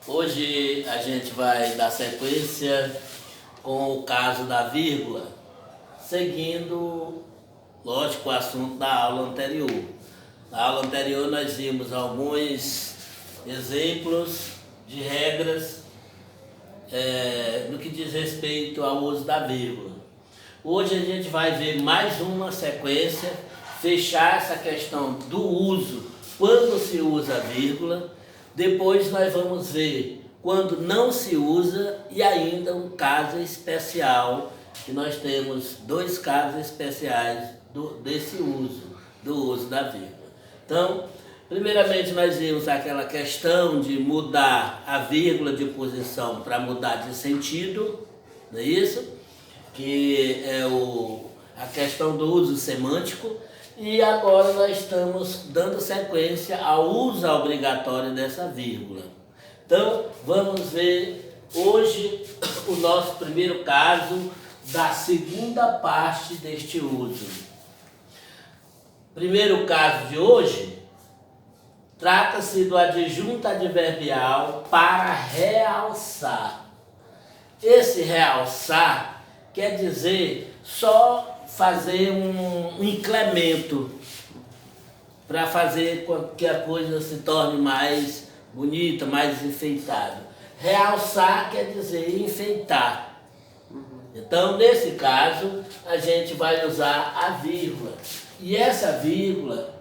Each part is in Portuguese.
Hoje a gente vai dar sequência com o caso da vírgula, seguindo, lógico, o assunto da aula anterior. Na aula anterior nós vimos alguns exemplos de regras no que diz respeito ao uso da vírgula. Hoje a gente vai ver mais uma sequência, fechar essa questão do uso, quando se usa a vírgula. Depois nós vamos ver quando não se usa e ainda um caso especial, que nós temos dois casos especiais desse uso, do uso da vírgula. Então, primeiramente nós vimos aquela questão de mudar a vírgula de posição para mudar de sentido, não é isso? Que é a questão do uso semântico. E agora nós estamos dando sequência ao uso obrigatório dessa vírgula. Então, vamos ver hoje o nosso primeiro caso da segunda parte deste uso. Primeiro caso de hoje trata-se do adjunto adverbial para realçar. Esse realçar quer dizer só fazer um incremento para fazer com que a coisa se torne mais bonita, mais enfeitada. Realçar quer dizer enfeitar. Então, nesse caso, a gente vai usar a vírgula. E essa vírgula,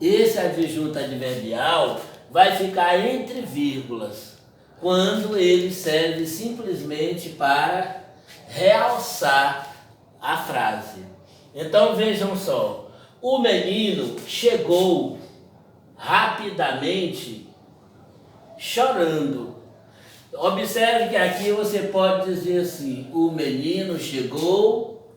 esse adjunto adverbial, vai ficar entre vírgulas, quando ele serve simplesmente para realçar a frase. Então vejam só, o menino chegou rapidamente chorando. Observe que aqui você pode dizer assim, o menino chegou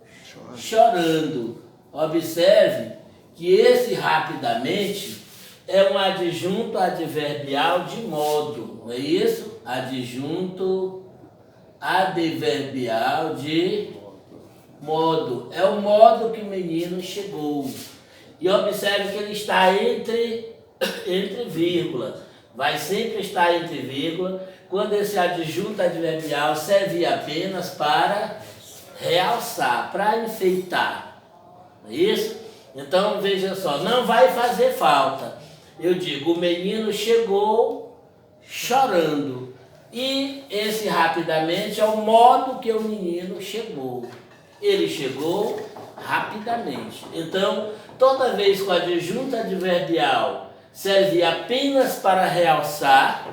chorando. Observe que esse rapidamente é um adjunto adverbial de modo, não é isso? Adjunto adverbial de modo. É o modo que o menino chegou. E observe que ele está entre vírgula. Vai sempre estar entre vírgula quando esse adjunto adverbial serve apenas para realçar, para enfeitar. Não é isso? Então veja só, não vai fazer falta. Eu digo, o menino chegou chorando. E esse rapidamente é o modo que o menino chegou. Ele chegou rapidamente. Então, toda vez que o adjunto adverbial serve apenas para realçar,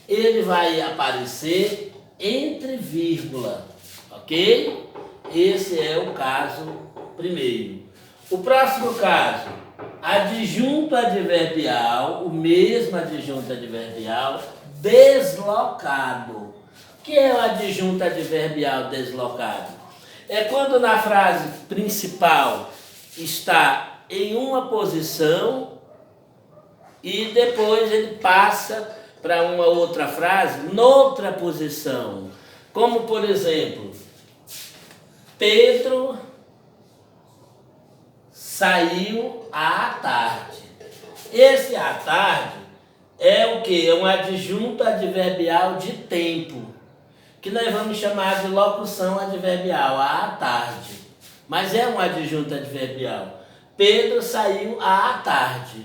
ele vai aparecer entre vírgula, ok? Esse é o caso primeiro. O próximo caso, adjunto adverbial, o mesmo adjunto adverbial, deslocado. O que é o adjunto adverbial deslocado? É quando na frase principal está em uma posição e depois ele passa para uma outra frase noutra posição. Como, por exemplo, Pedro saiu à tarde. Esse à tarde é o quê? É um adjunto adverbial de tempo, que nós vamos chamar de locução adverbial, à tarde. Mas é um adjunto adverbial. Pedro saiu à tarde.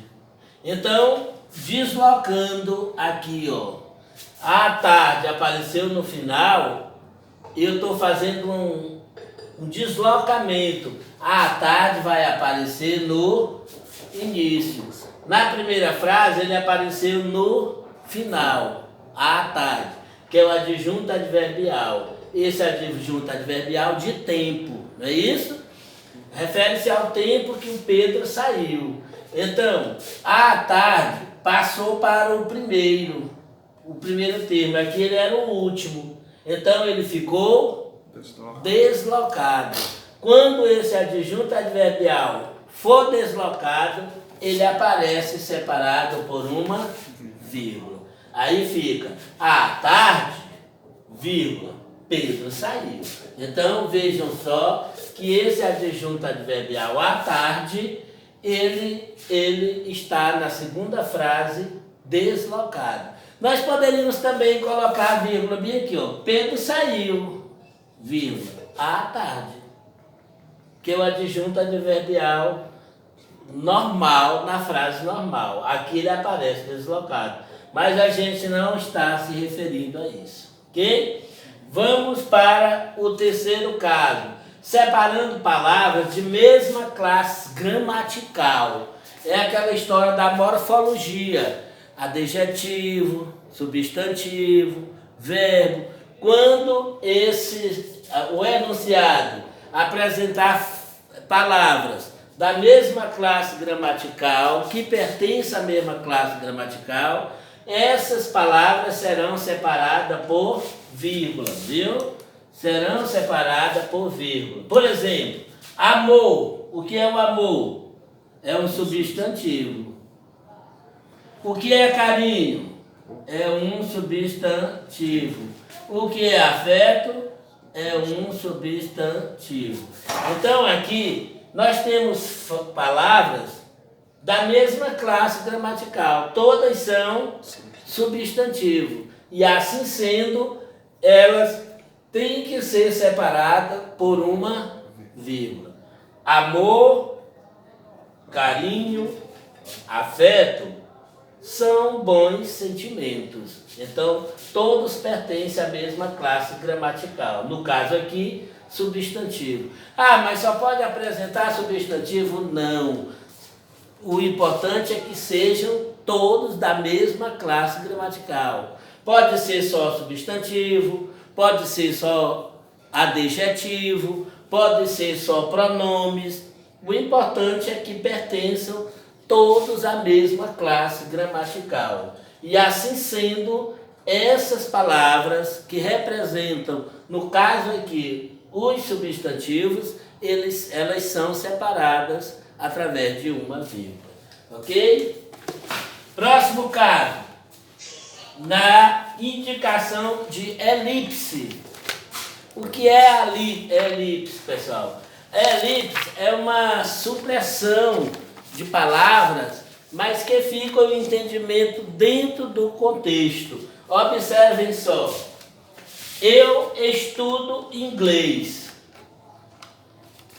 Então, deslocando aqui, ó, à tarde apareceu no final, eu estou fazendo um deslocamento. À tarde vai aparecer no início. Na primeira frase, ele apareceu no final, à tarde, que é o adjunto adverbial. Esse adjunto adverbial de tempo, não é isso? Refere-se ao tempo que o Pedro saiu. Então, à tarde passou para o primeiro termo. Aqui ele era o último. Então ele ficou deslocado. Quando esse adjunto adverbial for deslocado, ele aparece separado por uma vírgula. Aí fica, à tarde, vírgula, Pedro saiu. Então vejam só que esse adjunto adverbial à tarde, ele está na segunda frase deslocado. Nós poderíamos também colocar a vírgula bem aqui, ó. Pedro saiu, vírgula, à tarde. Que é o adjunto adverbial normal na frase normal. Aqui ele aparece deslocado. Mas a gente não está se referindo a isso. Ok? Vamos para o terceiro caso. Separando palavras de mesma classe gramatical. É aquela história da morfologia. Adjetivo, substantivo, verbo. Quando o enunciado apresentar palavras da mesma classe gramatical, que pertence à mesma classe gramatical, essas palavras serão separadas por vírgula, viu? Serão separadas por vírgula. Por exemplo, amor. O que é o amor? É um substantivo. O que é carinho? É um substantivo. O que é afeto? É um substantivo. Então aqui nós temos palavras da mesma classe gramatical. Todas são substantivo. E assim sendo, elas têm que ser separadas por uma vírgula. Amor, carinho, afeto são bons sentimentos. Então, todos pertencem à mesma classe gramatical. No caso aqui, substantivo. Ah, mas só pode apresentar substantivo? Não. O importante é que sejam todos da mesma classe gramatical. Pode ser só substantivo, pode ser só adjetivo, pode ser só pronomes. O importante é que pertençam todos à mesma classe gramatical. E assim sendo, essas palavras que representam, no caso aqui, os substantivos, elas são separadas através de uma vírgula. Ok? Próximo caso. Na indicação de elipse. O que é elipse, pessoal? Elipse é uma supressão de palavras, mas que fica o entendimento dentro do contexto. Observem só. Eu estudo inglês.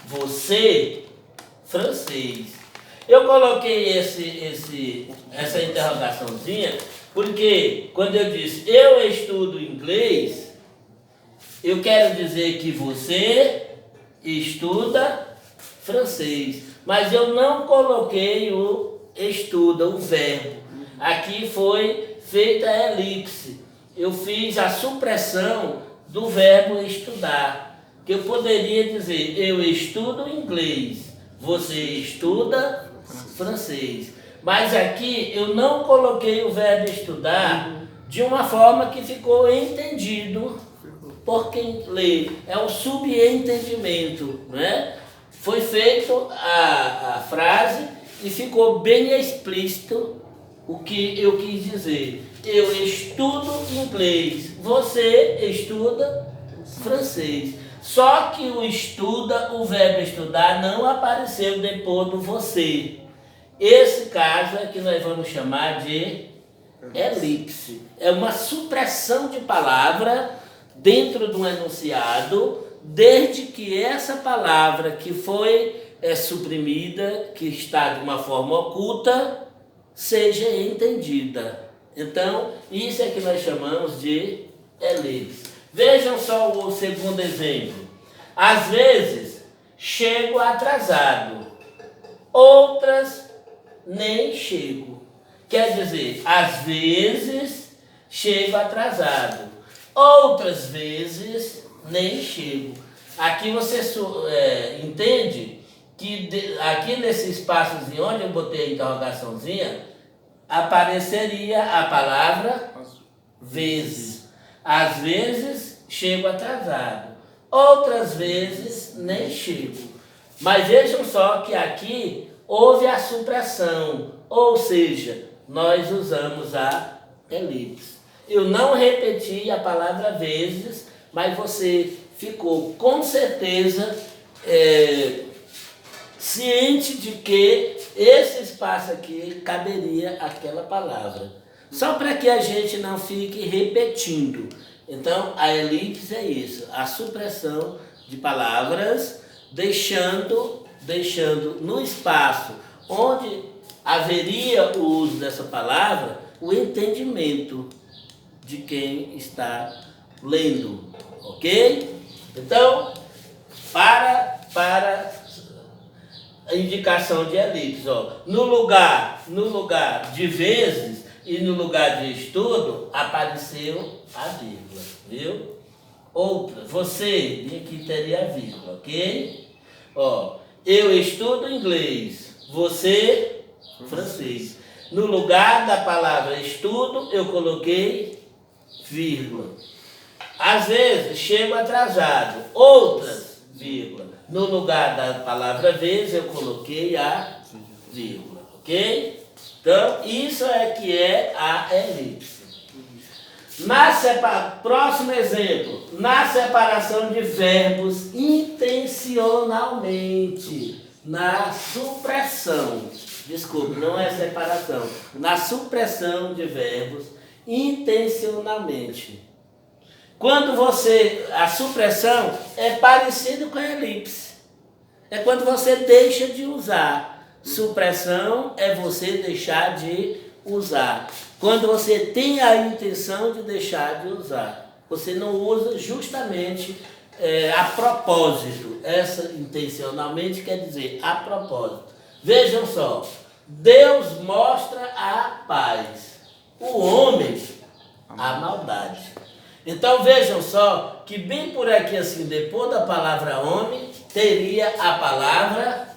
Você, francês. Eu coloquei essa interrogaçãozinha porque quando eu disse eu estudo inglês, eu quero dizer que você estuda francês. Mas eu não coloquei o estuda, o verbo. Aqui foi feita a elipse. Eu fiz a supressão do verbo estudar. Que eu poderia dizer, eu estudo inglês, você estuda francês. Mas aqui eu não coloquei o verbo estudar de uma forma que ficou entendido por quem lê. É um subentendimento, né? Foi feita a frase e ficou bem explícito o que eu quis dizer. Eu estudo inglês, você estuda francês. Só que o verbo estudar não apareceu depois do você. Esse caso é que nós vamos chamar de elipse. É uma supressão de palavra dentro de um enunciado, desde que essa palavra que foi suprimida, que está de uma forma oculta, seja entendida. Então, isso é que nós chamamos de elipse. Vejam só o segundo exemplo. Às vezes, chego atrasado. Outras, nem chego. Quer dizer, às vezes, chego atrasado. Outras vezes, nem chego. Aqui você entende que aqui nesse espaçozinho onde eu botei a interrogaçãozinha, apareceria a palavra vezes. Às vezes, chego atrasado. Outras vezes, nem chego. Mas vejam só que aqui houve a supressão, ou seja, nós usamos a elipse. Eu não repeti a palavra vezes, mas você ficou com certeza ciente de que esse espaço aqui caberia aquela palavra. Só para que a gente não fique repetindo. Então, a elipse é isso, a supressão de palavras, deixando no espaço onde haveria o uso dessa palavra, o entendimento de quem está lendo, ok? Então, para a indicação de elipse, ó, no lugar de vezes e no lugar de estudo, apareceu a vírgula, viu? Outra, você, aqui teria a vírgula, ok? Ó, eu estudo inglês, você, francês. No lugar da palavra estudo, eu coloquei vírgula. Às vezes, chego atrasado, outras, vírgula. No lugar da palavra vez, eu coloquei a vírgula, ok? Então, isso é que é a elipse. Próximo exemplo, na separação de verbos intencionalmente, na supressão, desculpe, não é separação, na supressão de verbos intencionalmente. Quando a supressão é parecida com a elipse, é quando você deixa de usar. Supressão é você deixar de usar. Quando você tem a intenção de deixar de usar, você não usa justamente a propósito. Essa intencionalmente quer dizer a propósito. Vejam só, Deus mostra a paz, o homem a maldade. Então vejam só que bem por aqui assim, depois da palavra homem, teria a palavra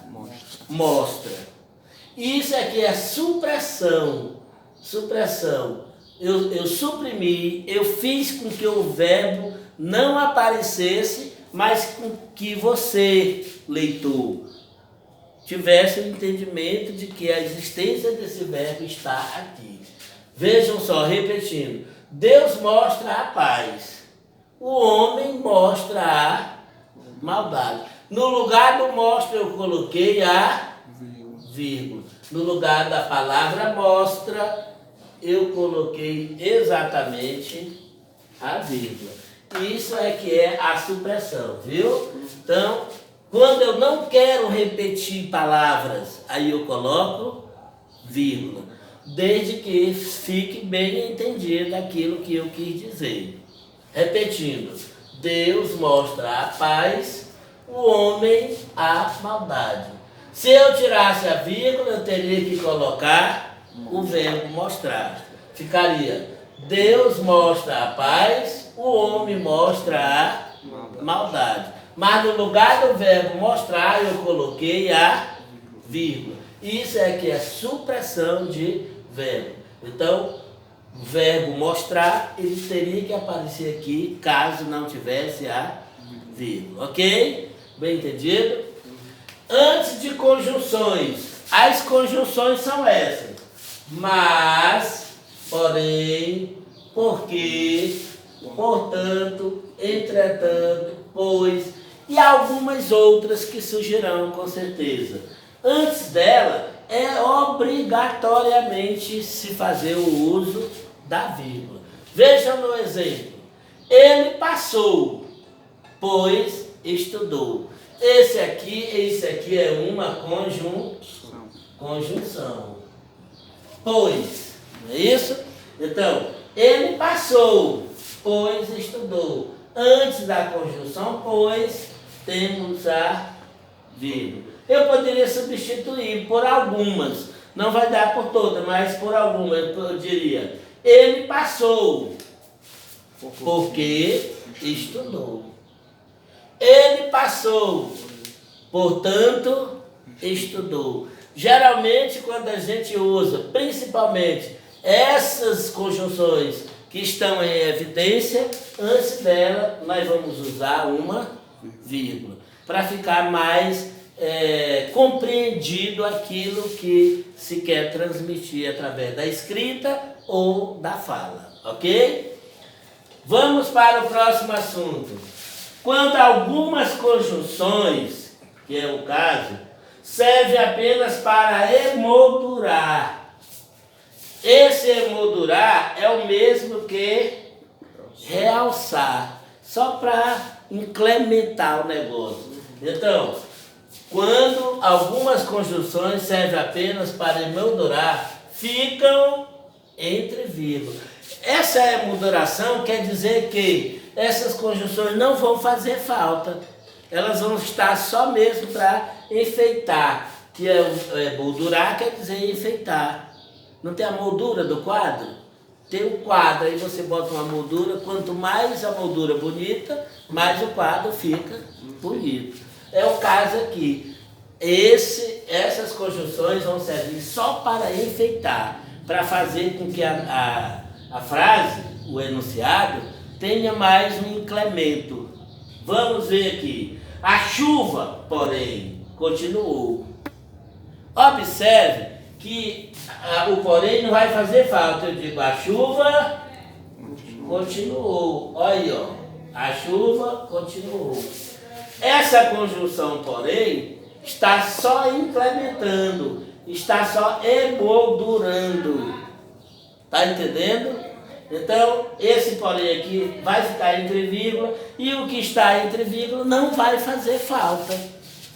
mostra. Isso aqui é supressão. Eu suprimi, eu fiz com que o verbo não aparecesse, mas com que você, leitor, tivesse o entendimento de que a existência desse verbo está aqui. Vejam só, repetindo, Deus mostra a paz, o homem mostra a maldade. No lugar do mostra eu coloquei a vírgula. No lugar da palavra mostra, eu coloquei exatamente a vírgula. Isso é que é a supressão, viu? Então, quando eu não quero repetir palavras, aí eu coloco vírgula, desde que fique bem entendido aquilo que eu quis dizer. Repetindo, Deus mostra a paz, o homem a maldade. Se eu tirasse a vírgula, eu teria que colocar o verbo mostrar. Ficaria, Deus mostra a paz, o homem mostra a maldade. Mas no lugar do verbo mostrar, eu coloquei a vírgula. Isso é que é supressão de verbo. Então, o verbo mostrar, ele teria que aparecer aqui, caso não tivesse a vírgula. Ok? Bem entendido? Antes de conjunções, as conjunções são essas. Mas, porém, porque, portanto, entretanto, pois, e algumas outras que surgirão com certeza. Antes dela, é obrigatoriamente se fazer o uso da vírgula. Vejam no exemplo. Ele passou, pois estudou. Esse aqui é uma conjunção. Pois, não é isso? Então, ele passou, pois estudou. Antes da conjunção, pois, temos a vírgula. Eu poderia substituir por algumas, não vai dar por todas, mas por algumas eu diria, ele passou, porque estudou. Ele passou, portanto, estudou. Geralmente, quando a gente usa, principalmente, essas conjunções que estão em evidência, antes dela, nós vamos usar uma vírgula, para ficar mais compreendido aquilo que se quer transmitir através da escrita ou da fala, ok? Vamos para o próximo assunto. Quando algumas conjunções, que é o caso, servem apenas para emoldurar Esse emoldurar é o mesmo que realçar, só para incrementar o negócio. Então, quando algumas conjunções servem apenas para emoldurar, ficam entre vírgulas. Essa emolduração quer dizer que essas conjunções não vão fazer falta. Elas vão estar só mesmo para enfeitar. Que moldurar quer dizer enfeitar. Não tem a moldura do quadro? Tem um quadro, aí você bota uma moldura. Quanto mais a moldura bonita, mais o quadro fica bonito. É o caso aqui. Essas conjunções vão servir só para enfeitar, para fazer com que a frase, o enunciado, tenha mais um incremento. Vamos ver aqui. A chuva, porém, continuou. Observe que o porém não vai fazer falta. Eu digo, a chuva continuou. Olha aí, ó. A chuva continuou. Essa conjunção, porém, está só incrementando, está só emoldurando. Está entendendo? Então, esse porém aqui vai ficar entre vírgula e o que está entre vírgula não vai fazer falta.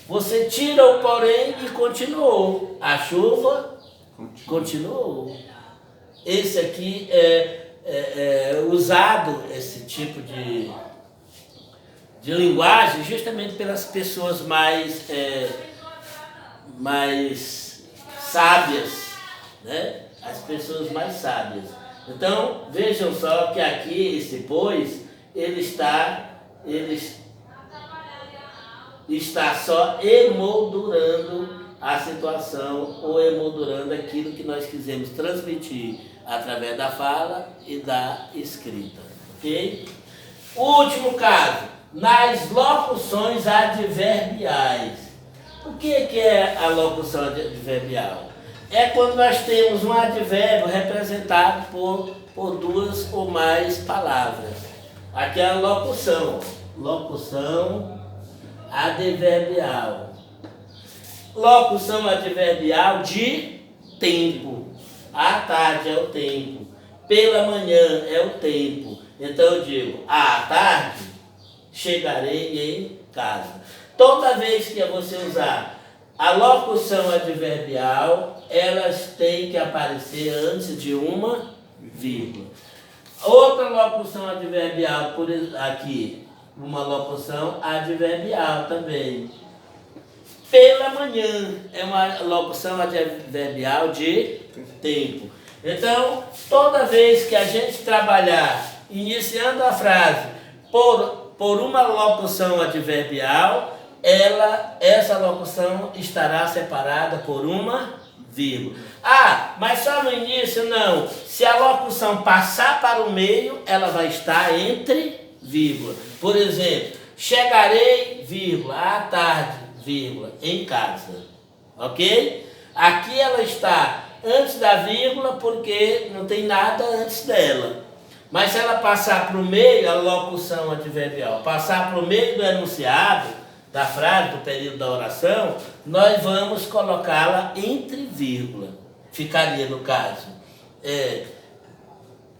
Você tira o porém e continuou. A chuva continuou. Esse aqui é usado, esse tipo de linguagem, justamente pelas pessoas mais sábias, né? As pessoas mais sábias. Então, vejam só que aqui, esse pois, ele está só emoldurando a situação ou emoldurando aquilo que nós quisemos transmitir através da fala e da escrita. Ok? O último caso, nas locuções adverbiais. O que é a locução adverbial? É quando nós temos um advérbio representado por duas ou mais palavras. Aqui é a locução. Locução adverbial. Locução adverbial de tempo. À tarde é o tempo. Pela manhã é o tempo. Então eu digo, à tarde chegarei em casa. Toda vez que você usar a locução adverbial, elas têm que aparecer antes de uma vírgula. Outra locução adverbial, por aqui, uma locução adverbial também. Pela manhã é uma locução adverbial de tempo. Então, toda vez que a gente trabalhar iniciando a frase por uma locução adverbial, essa locução estará separada por uma vírgula. Ah, mas só no início não. Se a locução passar para o meio, ela vai estar entre vírgula. Por exemplo, chegarei, vírgula, à tarde, vírgula, em casa. Ok? Aqui ela está antes da vírgula porque não tem nada antes dela. Mas se ela passar para o meio, a locução adverbial, passar para o meio do enunciado, da frase, do período da oração, nós vamos colocá-la entre vírgula. Ficaria, no caso,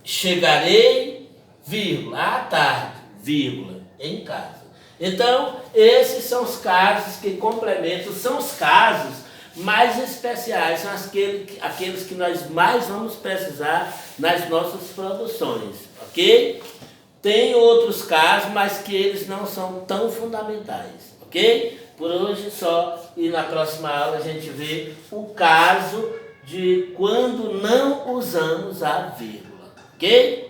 chegarei, vírgula, à tarde, vírgula, em casa. Então, esses são os casos que complementam, são os casos mais especiais, são aqueles que nós mais vamos precisar nas nossas produções, ok? Tem outros casos, mas que eles não são tão fundamentais, ok? Por hoje só, e na próxima aula a gente vê o caso de quando não usamos a vírgula, ok?